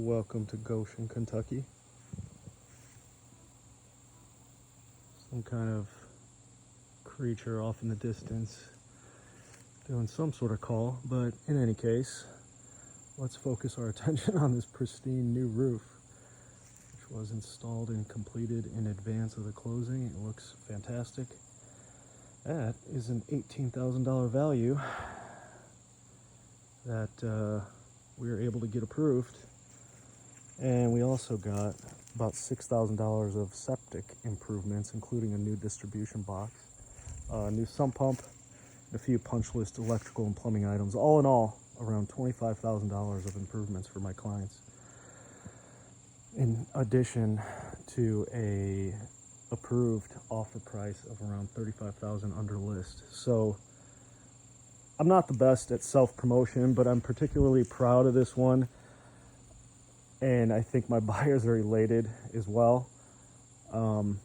Welcome to Goshen, Kentucky. Some kind of creature off in the distance doing some sort of call, but in any case, let's focus our attention on this pristine new roof, which was installed and completed in advance of the closing. It looks fantastic. That is an $18,000 value that we were able to get approved. And we also got about $6,000 of septic improvements, including a new distribution box, a new sump pump, and a few punch list electrical and plumbing items. All in all, around $25,000 of improvements for my clients, in addition to a approved offer price of around $35,000 under list. So I'm not the best at self-promotion, but I'm particularly proud of this one. And I think my buyers are elated as well. And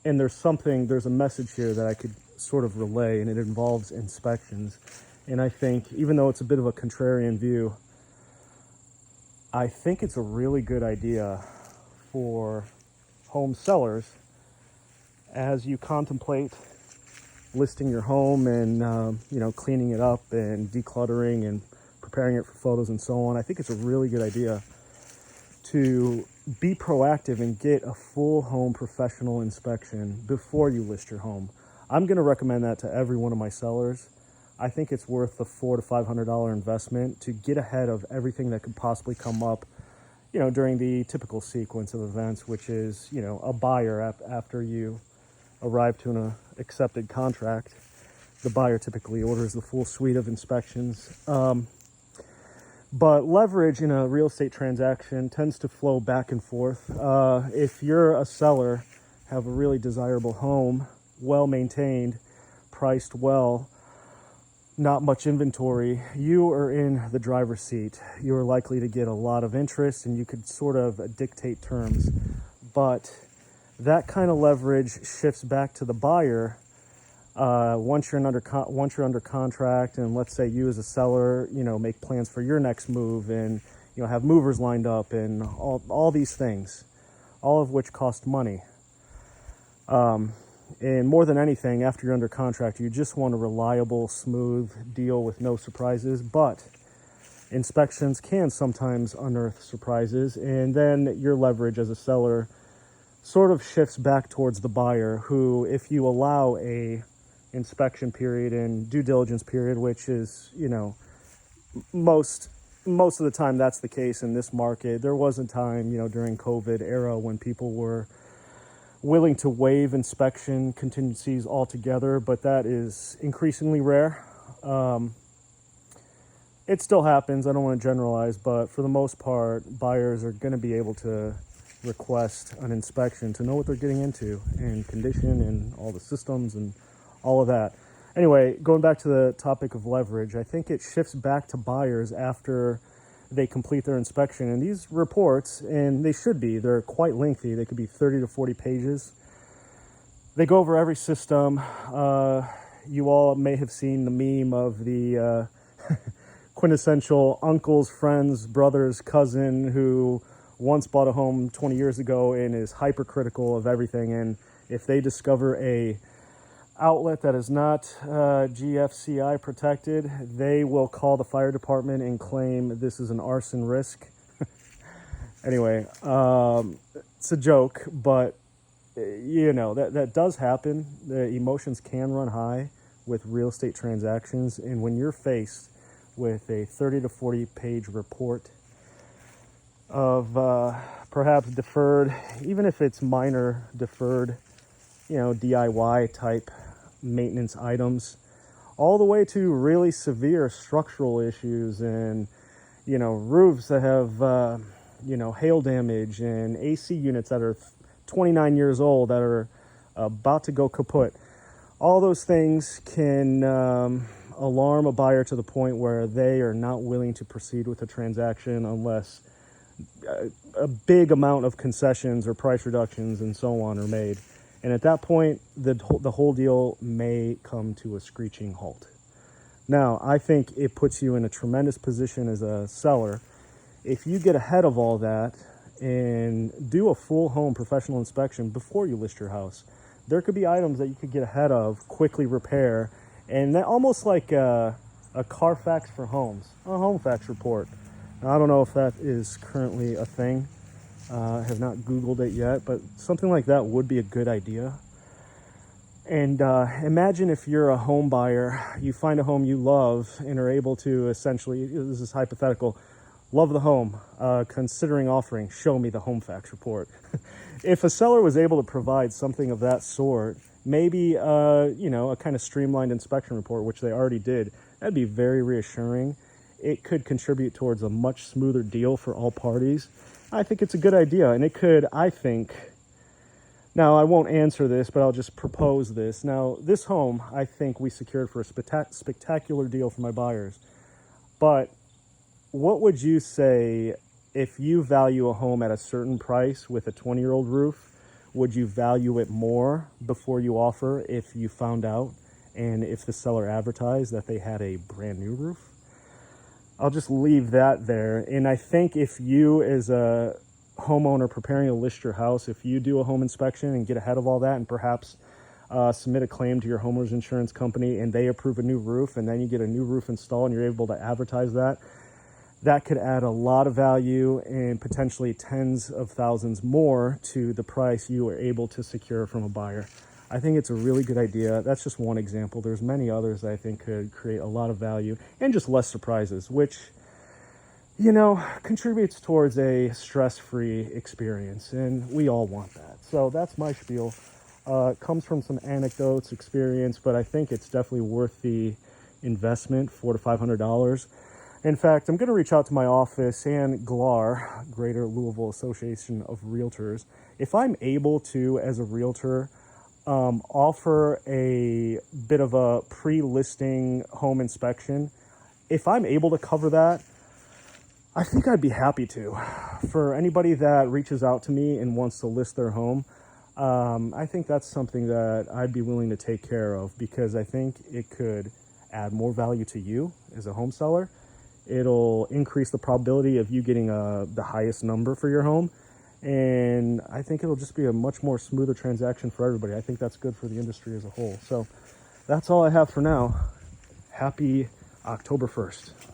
there's a message here that I could sort of relay, and it involves inspections. And I think, even though it's a bit of a contrarian view, I think it's a really good idea for home sellers as you contemplate listing your home and, cleaning it up and decluttering and preparing it for photos and so on. I think it's a really good idea to be proactive and get a full home professional inspection before you list your home. I'm going to recommend that to every one of my sellers. I think it's worth the $400 to $500 investment to get ahead of everything that could possibly come up, during the typical sequence of events, which is, a buyer after you arrive to an accepted contract. The buyer typically orders the full suite of inspections. But leverage in a real estate transaction tends to flow back and forth. If you're a seller, have a really desirable home, well maintained, priced well, not much inventory, you are in the driver's seat. You are likely to get a lot of interest and you could sort of dictate terms. But that kind of leverage shifts back to the buyer once you're under contract, and let's say you as a seller, make plans for your next move, and have movers lined up, and all these things, all of which cost money. And more than anything, after you're under contract, you just want a reliable, smooth deal with no surprises. But inspections can sometimes unearth surprises, and then your leverage as a seller sort of shifts back towards the buyer, who, if you allow a inspection period and due diligence period, which is, most of the time that's the case in this market. There was a time, during COVID era when people were willing to waive inspection contingencies altogether, but that is increasingly rare. It still happens. I don't want to generalize, but for the most part, buyers are going to be able to request an inspection to know what they're getting into and condition and all the systems and all of that. Anyway, going back to the topic of leverage, I think it shifts back to buyers after they complete their inspection. And these reports, and they're quite lengthy. They could be 30 to 40 pages. They go over every system. You all may have seen the meme of the quintessential uncle's friend's brother's cousin who once bought a home 20 years ago and is hypercritical of everything. And if they discover a outlet that is not GFCI protected, they will call the fire department and claim this is an arson risk. Anyway, it's a joke, but that does happen. The emotions can run high with real estate transactions, and when you're faced with a 30 to 40 page report of perhaps deferred, even if it's minor deferred, DIY type maintenance items, all the way to really severe structural issues and, roofs that have, hail damage, and AC units that are 29 years old that are about to go kaput. All those things can alarm a buyer to the point where they are not willing to proceed with a transaction unless a big amount of concessions or price reductions and so on are made. And at that point, the whole deal may come to a screeching halt. Now, I think it puts you in a tremendous position as a seller If you get ahead of all that and do a full home professional inspection before you list your house, there could be items that you could get ahead of, quickly repair, and that almost like a Carfax for homes, a home fax report. Now, I don't know if that is currently a thing. I have not Googled it yet, but something like that would be a good idea. And imagine if you're a home buyer, you find a home you love and are able to essentially, this is hypothetical, love the home, considering offering, show me the home fax report. If a seller was able to provide something of that sort, maybe, a kind of streamlined inspection report, which they already did, that'd be very reassuring. It could contribute towards a much smoother deal for all parties. I think it's a good idea, and it could, I think, now I won't answer this, but I'll just propose this. Now, this home, I think we secured for a spectacular deal for my buyers. But what would you say if you value a home at a certain price with a 20-year-old roof? Would you value it more before you offer if you found out and if the seller advertised that they had a brand new roof? I'll just leave that there. And I think if you, as a homeowner preparing to list your house, if you do a home inspection and get ahead of all that and perhaps submit a claim to your homeowner's insurance company and they approve a new roof and then you get a new roof installed and you're able to advertise that, that could add a lot of value and potentially tens of thousands more to the price you were able to secure from a buyer. I think it's a really good idea. That's just one example. There's many others that I think could create a lot of value and just less surprises, which, contributes towards a stress-free experience, and we all want that. So that's my spiel. It comes from some anecdotes, experience, but I think it's definitely worth the investment, $400 to $500. In fact, I'm going to reach out to my office and GLAR, Greater Louisville Association of Realtors. If I'm able to, as a realtor, offer a bit of a pre-listing home inspection, if I'm able to cover that, I think I'd be happy to. For anybody that reaches out to me and wants to list their home, I think that's something that I'd be willing to take care of because I think it could add more value to you as a home seller. It'll increase the probability of you getting the highest number for your home. And I think it'll just be a much more smoother transaction for everybody. I think that's good for the industry as a whole. So that's all I have for now. Happy October 1st.